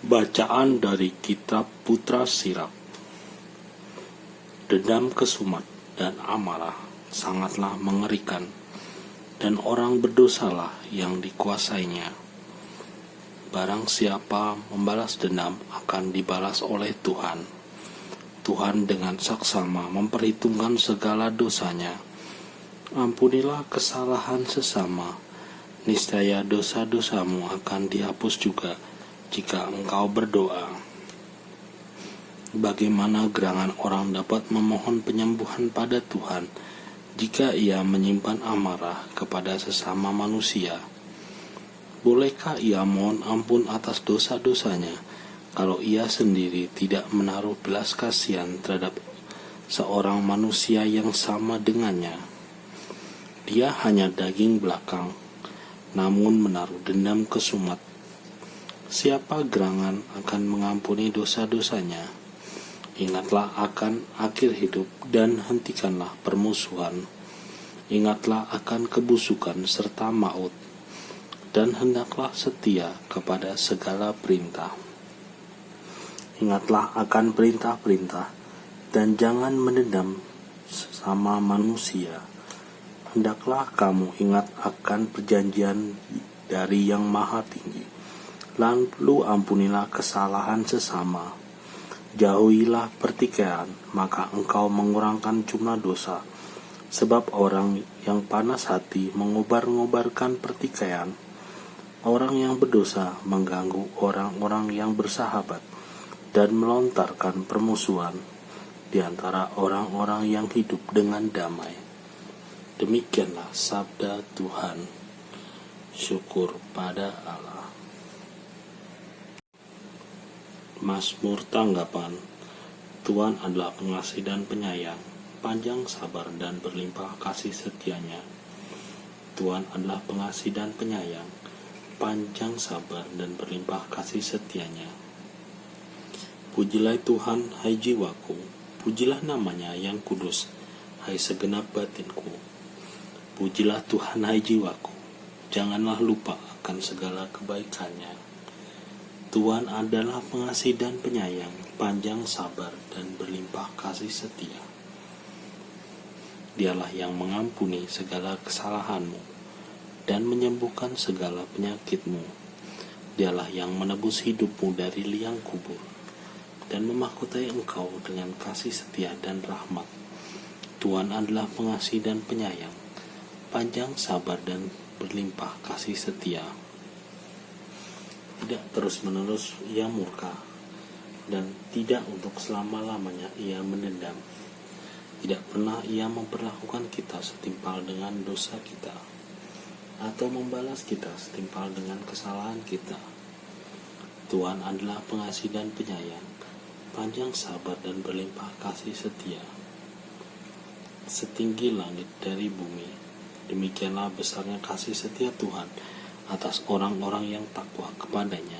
Bacaan dari Kitab Putra Sirap. Dendam kesumat dan amarah sangatlah mengerikan, dan orang berdosalah yang dikuasainya. Barang siapa membalas dendam akan dibalas oleh Tuhan. Tuhan dengan saksama memperhitungkan segala dosanya. Ampunilah kesalahan sesama, niscaya dosa-dosamu akan dihapus juga jika engkau berdoa. Bagaimana gerangan orang dapat memohon penyembuhan pada Tuhan jika ia menyimpan amarah kepada sesama manusia? Bolehkah ia mohon ampun atas dosa-dosanya kalau ia sendiri tidak menaruh belas kasihan terhadap seorang manusia yang sama dengannya? Dia hanya daging belakang, namun menaruh dendam kesumat. Siapa gerangan akan mengampuni dosa-dosanya? Ingatlah akan akhir hidup dan hentikanlah permusuhan. Ingatlah akan kebusukan serta maut, dan hendaklah setia kepada segala perintah. Ingatlah akan perintah-perintah, dan jangan mendendam sama manusia. Hendaklah kamu ingat akan perjanjian dari Yang Maha Tinggi. Lalu ampunilah kesalahan sesama. Jauhilah pertikaian, maka engkau mengurangkan jumlah dosa. Sebab orang yang panas hati mengobar-ngobarkan pertikaian. Orang yang berdosa mengganggu orang-orang yang bersahabat dan melontarkan permusuhan di antara orang-orang yang hidup dengan damai. Demikianlah sabda Tuhan. Syukur pada Allah. Mazmur tanggapan. Tuhan adalah pengasih dan penyayang, panjang sabar dan berlimpah kasih setianya. Tuhan adalah pengasih dan penyayang, panjang sabar dan berlimpah kasih setianya. Pujilah Tuhan, hai jiwaku, pujilah namanya yang kudus, hai segenap batinku. Pujilah Tuhan, hai jiwaku, janganlah lupa akan segala kebaikannya. Tuhan adalah pengasih dan penyayang, panjang sabar dan berlimpah kasih setia. Dialah yang mengampuni segala kesalahanmu dan menyembuhkan segala penyakitmu. Dialah yang menebus hidupmu dari liang kubur dan memahkotai engkau dengan kasih setia dan rahmat. Tuhan adalah pengasih dan penyayang, panjang sabar dan berlimpah kasih setia. Tidak terus-menerus ia murka, dan tidak untuk selama-lamanya ia mendendam. Tidak pernah ia memperlakukan kita setimpal dengan dosa kita, atau membalas kita setimpal dengan kesalahan kita. Tuhan adalah pengasih dan penyayang, panjang sabar dan berlimpah kasih setia. Setinggi langit dari bumi, demikianlah besarnya kasih setia Tuhan atas orang-orang yang takwa kepadanya.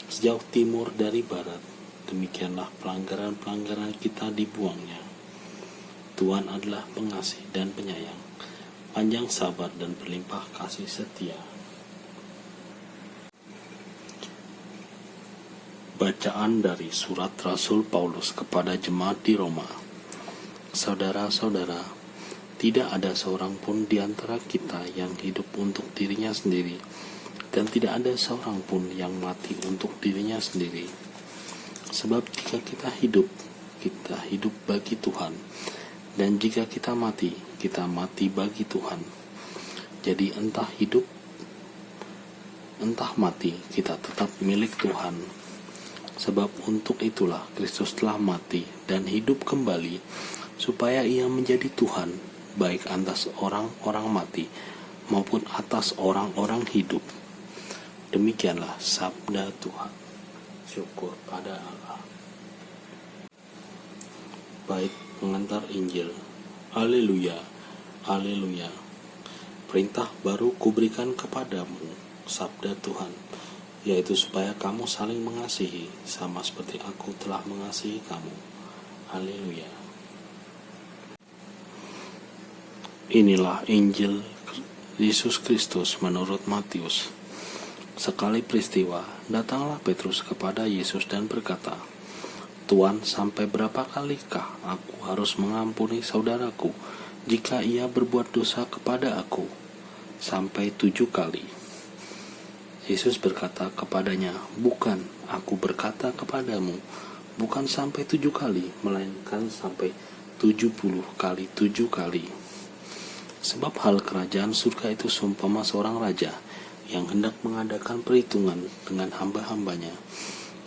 Sejauh timur dari barat, demikianlah pelanggaran-pelanggaran kita dibuangnya. Tuhan adalah pengasih dan penyayang, panjang sabar dan berlimpah kasih setia. Bacaan dari surat Rasul Paulus kepada jemaat di Roma. Saudara-saudara, tidak ada seorang pun di antara kita yang hidup untuk dirinya sendiri, dan tidak ada seorang pun yang mati untuk dirinya sendiri. Sebab jika kita hidup bagi Tuhan, dan jika kita mati bagi Tuhan. Jadi entah hidup, entah mati, kita tetap milik Tuhan. Sebab untuk itulah Kristus telah mati dan hidup kembali, supaya ia menjadi Tuhan, baik atas orang-orang mati maupun atas orang-orang hidup. Demikianlah sabda Tuhan. Syukur pada Allah. Bait pengantar Injil. Haleluya, haleluya. Perintah baru kuberikan kepadamu, sabda Tuhan, yaitu supaya kamu saling mengasihi, sama seperti aku telah mengasihi kamu. Haleluya. Inilah Injil Yesus Kristus menurut Matius. Sekali peristiwa, datanglah Petrus kepada Yesus dan berkata, "Tuan, sampai berapa kalikah aku harus mengampuni saudaraku jika ia berbuat dosa kepada aku? Sampai 7 kali?" Yesus berkata kepadanya, "Bukan, aku berkata kepadamu, bukan sampai 7 kali, melainkan sampai 70 kali 7 kali. Sebab hal kerajaan surga itu seumpama seorang raja yang hendak mengadakan perhitungan dengan hamba-hambanya.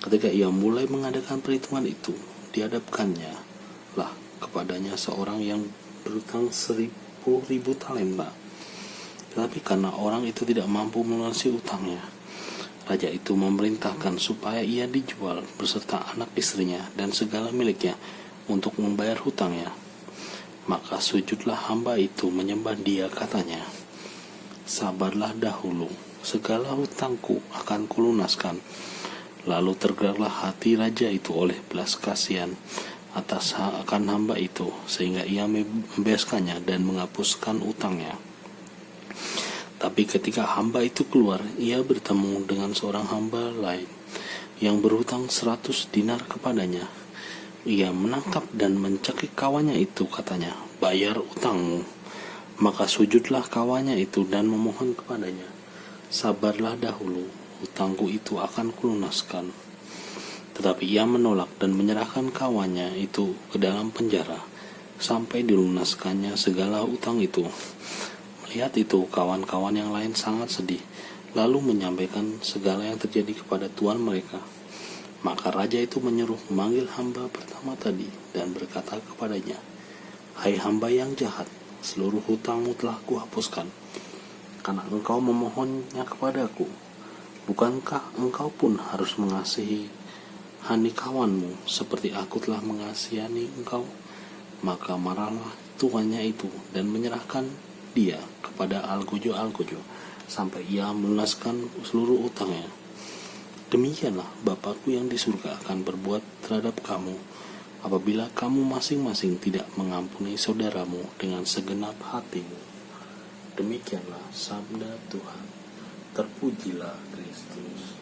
Ketika ia mulai mengadakan perhitungan itu, dihadapkannya lah kepadanya seorang yang berutang 10.000 talenta. Tetapi karena orang itu tidak mampu melunasi utangnya, raja itu memerintahkan supaya ia dijual beserta anak istrinya dan segala miliknya untuk membayar hutangnya. Maka sujudlah hamba itu menyembah dia, katanya, 'Sabarlah dahulu, segala hutangku akan kulunaskan.' Lalu tergeraklah hati raja itu oleh belas kasihan atas akan hamba itu, sehingga ia membebaskannya dan menghapuskan utangnya. Tapi ketika hamba itu keluar, ia bertemu dengan seorang hamba lain yang berhutang 100 dinar kepadanya. Ia menangkap dan mencekik kawannya itu, katanya, 'Bayar utangmu.' Maka sujudlah kawannya itu dan memohon kepadanya, 'Sabarlah dahulu, hutangku itu akan kulunaskan.' Tetapi ia menolak dan menyerahkan kawannya itu ke dalam penjara sampai dilunaskannya segala utang itu. Melihat itu, kawan-kawan yang lain sangat sedih, lalu menyampaikan segala yang terjadi kepada tuan mereka. Maka raja itu menyuruh memanggil hamba pertama tadi dan berkata kepadanya, 'Hai hamba yang jahat, seluruh hutangmu telah kuhapuskan, karena engkau memohonnya kepadaku. Bukankah engkau pun harus mengasihi kawanmu seperti aku telah mengasihani engkau?' Maka marahlah tuannya itu dan menyerahkan dia kepada algojo-algojo sampai ia melunaskan seluruh utangnya. Demikianlah Bapakku yang di surga akan berbuat terhadap kamu, apabila kamu masing-masing tidak mengampuni saudaramu dengan segenap hatimu." Demikianlah sabda Tuhan. Terpujilah Kristus.